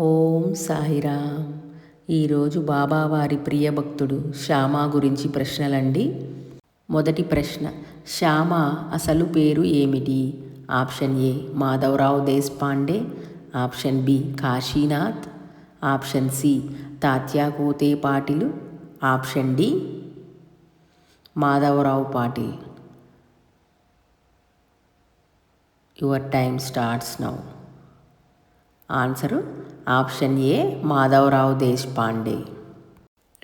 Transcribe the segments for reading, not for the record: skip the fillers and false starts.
ఓం సాయిరామ్. ఈరోజు బాబావారి ప్రియభక్తుడు శ్యామ గురించి ప్రశ్నలండి. మొదటి ప్రశ్న, శ్యామ అసలు పేరు ఏమిటి? Option A Madhavrao Deshpande, option B Kashinath, option C Tatya Kote Patil, option D Madhavrao Patil. Your time starts now. Answer option A Madhavrao Deshpande.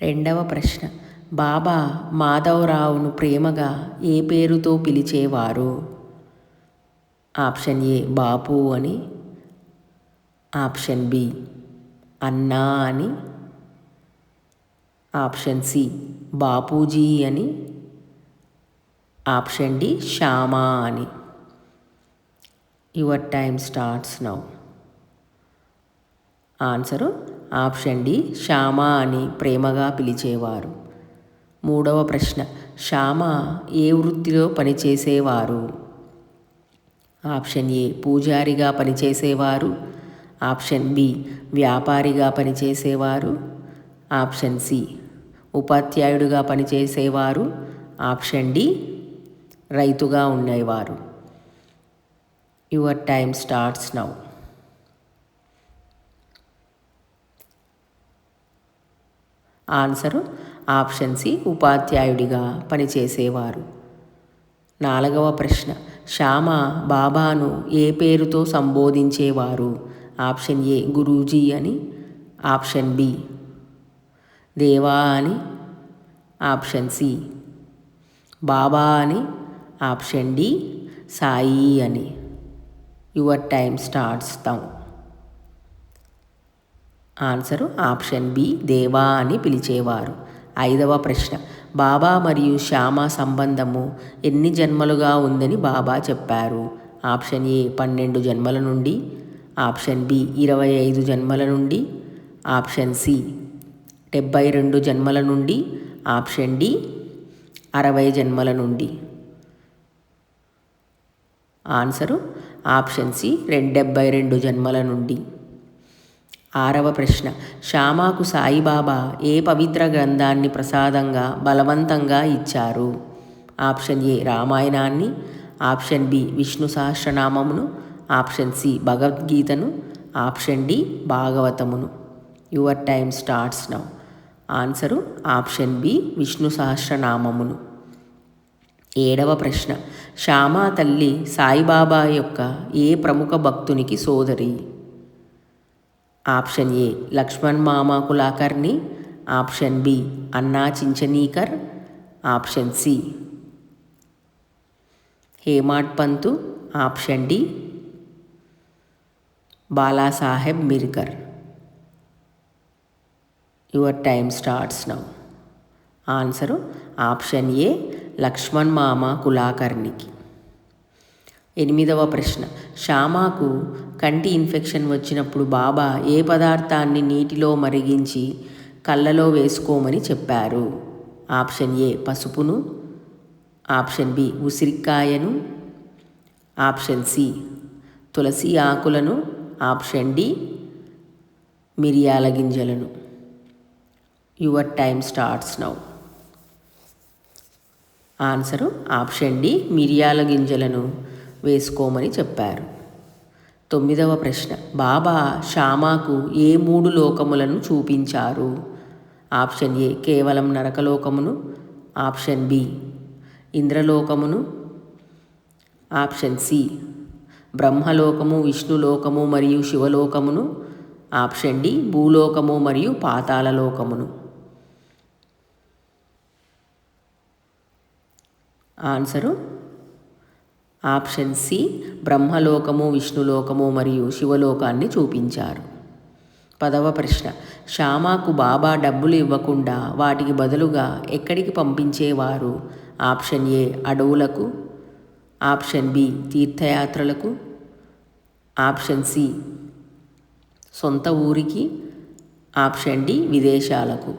రెండవ ప్రశ్న, బాబా మాధవరావును ప్రేమగా ఏ పేరుతో పిలిచేవారు? ఆప్షన్ ఏ బాపు అని, ఆప్షన్ బి అన్నా అని, ఆప్షన్ సి బాపూజీ అని, ఆప్షన్ డి శ్యామా అని. Your time starts now. Answer option D Shyama అని ప్రేమగా పిలిచేవారు. మూడవ ప్రశ్న, శ్యామ ఏ వృత్తిలో పనిచేసేవారు? ఆప్షన్ ఏ పూజారిగా పనిచేసేవారు, ఆప్షన్ బి వ్యాపారిగా పనిచేసేవారు, ఆప్షన్ సి ఉపాధ్యాయుడిగా పనిచేసేవారు, ఆప్షన్ డి రైతుగా ఉండేవారు. Your time starts now. Answer option C ఉపాధ్యాయుడిగా పనిచేసేవారు. నాలుగవ ప్రశ్న, శ్యామ బాబాను ఏ పేరుతో సంబోధించేవారు? ఆప్షన్ ఏ గురూజీ అని, ఆప్షన్ బి దేవా అని, ఆప్షన్ సి బాబా అని, ఆప్షన్ డి సాయి అని. Your time starts now. Answer option B Deva అని పిలిచేవారు. ఐదవ ప్రశ్న, బాబా మరియు శ్యామ సంబంధము ఎన్ని జన్మలుగా ఉందని బాబా చెప్పారు? ఆప్షన్ ఏ 12 జన్మల నుండి, ఆప్షన్ బి 25 జన్మల నుండి, ఆప్షన్ సి 72 జన్మల నుండి, ఆప్షన్ డి 60 జన్మల నుండి. ఆన్సరు ఆప్షన్ సి 72 జన్మల నుండి. ఆరవ ప్రశ్న, శ్యామకు సాయిబాబా ఏ పవిత్ర గ్రంథాన్ని ప్రసాదంగా బలవంతంగా ఇచ్చారు? ఆప్షన్ ఏ రామాయణాన్ని, ఆప్షన్ బి విష్ణు సహస్రనామమును, ఆప్షన్ సి భగవద్గీతను, ఆప్షన్ డి భాగవతమును. Your time starts now. Answer option B Vishnu సహస్రనామమును. ఏడవ ప్రశ్న, శ్యామ తల్లి సాయిబాబా యొక్క ఏ ప్రముఖ భక్తునికి సోదరి? ఆప్షన్ ఏ లక్ష్మణ్ మామ కులాకర్ణి, option B Anna Chinchanikar, option C Hemad Pant, option D Balasaheb Mirkar. Your time starts now. Answer option A Laxman మామ కులాకర్ణికి. ఎనిమిదవ ప్రశ్న, శ్యామకు కంటి ఇన్ఫెక్షన్ వచ్చినప్పుడు బాబా ఏ పదార్థాన్ని నీటిలో మరిగించి కళ్ళలో వేసుకోమని చెప్పారు? ఆప్షన్ ఏ పసుపును, ఆప్షన్ బి ఉసిరికాయను, ఆప్షన్ సి తులసి ఆకులను, ఆప్షన్ డి మిరియాల గింజలను. Your time starts now. Answer option D మిరియాల గింజలను వేసుకోమని చెప్పారు. తొమ్మిదవ ప్రశ్న, బాబా శ్యామకు ఏ 3 లోకములను చూపించారు? ఆప్షన్ ఏ కేవలం నరకలోకమును, ఆప్షన్ బి ఇంద్రలోకమును, ఆప్షన్ సి బ్రహ్మలోకము, విష్ణులోకము మరియు శివలోకమును, ఆప్షన్ డి భూలోకము మరియు పాతాళలోకమును. ఆన్సరు ఆప్షన్ సి బ్రహ్మలోకము, విష్ణులోకము మరియు శివలోకాన్ని చూపించారు. 10వ ప్రశ్న, శ్యామకు బాబా డబ్బులు ఇవ్వకుండా వాటికి బదులుగా ఎక్కడికి పంపించేవారు? ఆప్షన్ ఏ అడవులకు, ఆప్షన్ బి తీర్థయాత్రలకు, ఆప్షన్ సి సొంత ఊరికి, ఆప్షన్ డి విదేశాలకు.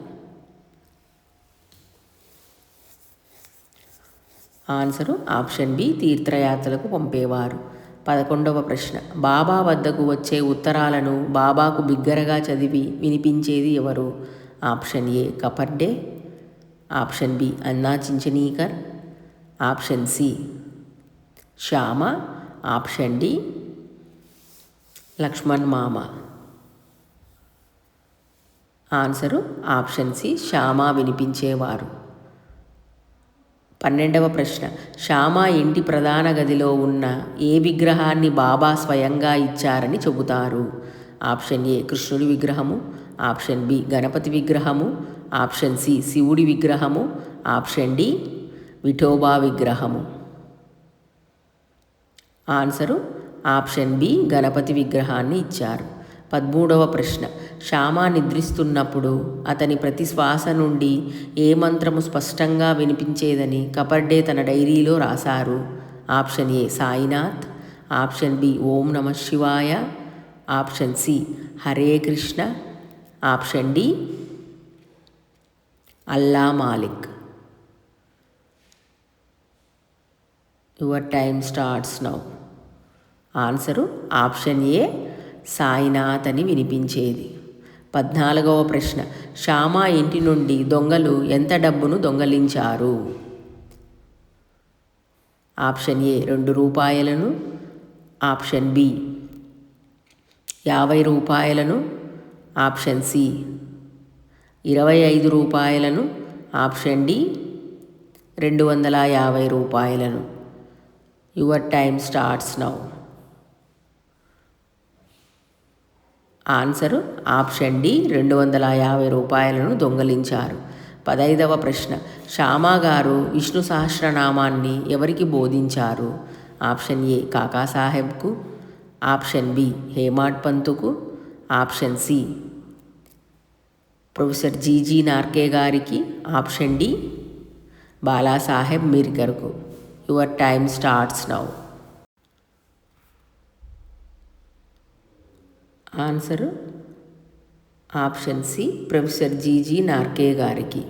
ఆన్సరు ఆప్షన్ బి తీర్థయాత్రలకు పంపేవారు. 11వ ప్రశ్న బాబా వద్దకు వచ్చే ఉత్తరాలను బాబాకు బిగ్గరగా చదివి వినిపించేది ఎవరు? Option A Kaparde, option B Anna Chinchanikar, option C Shyama, option D Laxman మామ. ఆన్సరు ఆప్షన్ సి శ్యామ వినిపించేవారు. 12వ ప్రశ్న శ్యామ ఇంటి ప్రధాన గదిలో ఉన్న ఏ విగ్రహాన్ని బాబా స్వయంగా ఇచ్చారని చెబుతారు? ఆప్షన్ ఏ కృష్ణుడి విగ్రహము, ఆప్షన్ బి గణపతి విగ్రహము, ఆప్షన్ సి శివుడి విగ్రహము, ఆప్షన్ డి విఠోబా విగ్రహము. ఆన్సరు ఆప్షన్ బి గణపతి విగ్రహాన్ని ఇచ్చారు. 13వ ప్రశ్న శ్యామ నిద్రిస్తున్నప్పుడు అతని ప్రతి శ్వాస నుండి ఏ మంత్రము స్పష్టంగా వినిపించేదని కపర్డే తన డైరీలో రాశారు? Option A Sainath, option B Om Namah Shivaya, option C Hare Krishna, option D Allah Malik. Your time starts now. Answer option A Sainath అని వినిపించేది. 14వ ప్రశ్న శ్యామ ఇంటి నుండి దొంగలు ఎంత డబ్బును దొంగలించారు? ఆప్షన్ ఏ 2 రూపాయలను, ఆప్షన్ బి 50 రూపాయలను, ఆప్షన్ సి 25 రూపాయలను, ఆప్షన్ డి 250 రూపాయలను. Your time starts now. Answer option D 250 రూపాయలను దొంగలించారు. 15వ ప్రశ్న శ్యామ గారు విష్ణు సహస్రనామాన్ని ఎవరికి బోధించారు? ఆప్షన్ ఏ కాకాసాహెబ్కు, ఆప్షన్ బి హేమాడ్ పంతుకు, option C professor GG Narke గారికి, ఆప్షన్ డి బాలాసాహెబ్ మీర్కర్కు. Your time starts now. Answer option C professor GG Narke గారికి.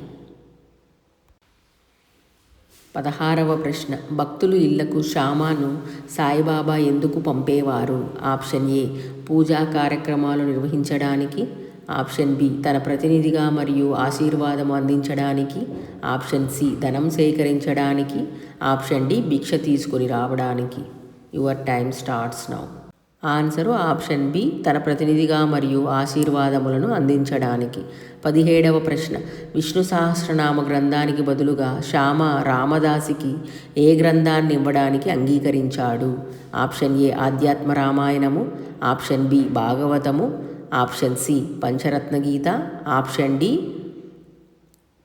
16వ ప్రశ్న భక్తులు ఇళ్లకు శ్యామను సాయిబాబా ఎందుకు పంపేవారు? ఆప్షన్ ఏ పూజా కార్యక్రమాలు నిర్వహించడానికి, ఆప్షన్ బి తన ప్రతినిధిగా మరియు ఆశీర్వాదం అందించడానికి, ఆప్షన్ సి ధనం సేకరించడానికి, ఆప్షన్ డి భిక్ష తీసుకుని రావడానికి. Your time starts now. Answer option B తన ప్రతినిధిగా మరియు ఆశీర్వాదములను అందించడానికి. 17వ ప్రశ్న విష్ణు సహస్రనామ గ్రంథానికి బదులుగా శ్యామ రామదాసికి ఏ గ్రంథాన్ని ఇవ్వడానికి అంగీకరించాడు? ఆప్షన్ ఏ ఆధ్యాత్మ రామాయణము, ఆప్షన్ బి భాగవతము, option C Pancharatna Gita, option D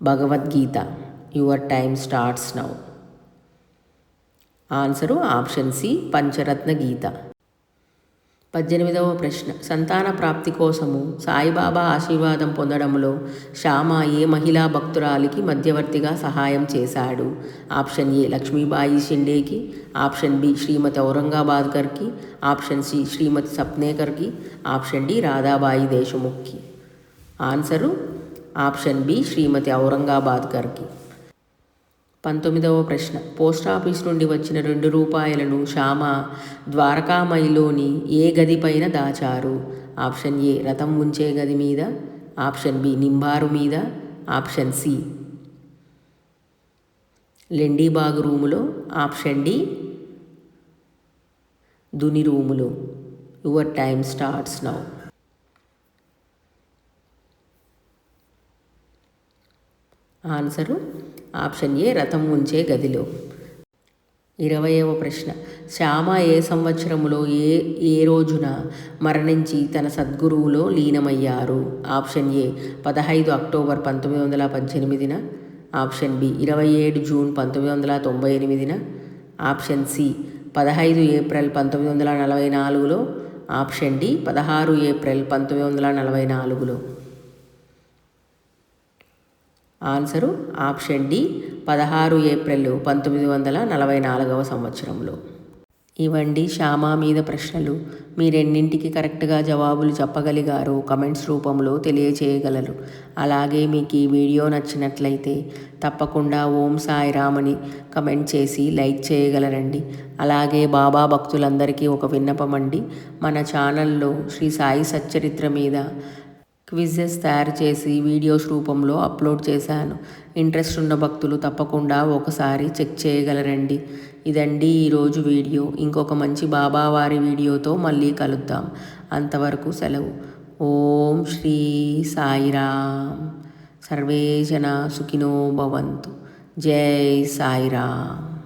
Bhagavad Gita. Your time starts now. Answer option C Pancharatna Gita. 18వ ప్రశ్న సంతాన ప్రాప్తి కోసము సాయిబాబా ఆశీర్వాదం పొందడంలో శ్యామ ఏ మహిళా భక్తురాలికి మధ్యవర్తిగా సహాయం చేశాడు? ఆప్షన్ ఏ లక్ష్మీబాయి షిండేకి, ఆప్షన్ బి శ్రీమతి ఔరంగాబాద్కర్కి, ఆప్షన్ సి శ్రీమతి సప్నేకర్కి, ఆప్షన్ డి రాధాబాయి దేశముఖ్కి. ఆన్సరు ఆప్షన్ బి శ్రీమతి ఔరంగాబాద్కర్కి. 19వ ప్రశ్న పోస్టాఫీస్ నుండి వచ్చిన 2 రూపాయలను శ్యామ ద్వారకామయిలోని ఏ గది పైన దాచారు? ఆప్షన్ ఏ రథం ఉంచే గది మీద, ఆప్షన్ బి నింబారు మీద, ఆప్షన్ సి లెండీబాగు రూములో, ఆప్షన్ డి దుని రూములో. Your time starts now. Answer option A రథం ఉంచే గదిలో. 20వ ప్రశ్న శ్యామ ఏ సంవత్సరములో ఏ రోజున మరణించి తన సద్గురువులో లీనమయ్యారు? Option A 15 October 1918, option B 27 June 1998, option C 15 April 1944, option D 16 April 1944. Answer option D 16 April 1944 సంవత్సరంలో. ఇవండి శ్యామ మీద ప్రశ్నలు. మీరెన్నింటికి కరెక్ట్గా జవాబులు చెప్పగలిగారో కమెంట్స్ రూపంలో తెలియచేయగలరు. అలాగే మీకు ఈ వీడియో నచ్చినట్లయితే తప్పకుండా ఓం సాయిరామ్ అని కమెంట్ చేసి లైక్ చేయగలరండి. అలాగే బాబా భక్తులందరికీ ఒక విన్నపం అండి. మన ఛానల్లో శ్రీ సాయి సచ్చరిత్ర మీద క్విజెస్ తయారు చేసి వీడియోస్ రూపంలో అప్లోడ్ చేశాను. ఇంట్రెస్ట్ ఉన్న భక్తులు తప్పకుండా ఒకసారి చెక్ చేయగలరండి. ఇదండి ఈరోజు వీడియో. ఇంకొక మంచి బాబావారి వీడియోతో మళ్ళీ కలుద్దాం. అంతవరకు సెలవు. ఓం శ్రీ సాయిరామ్. సర్వే జన సుఖినో భవంతు. జై సాయిరామ్.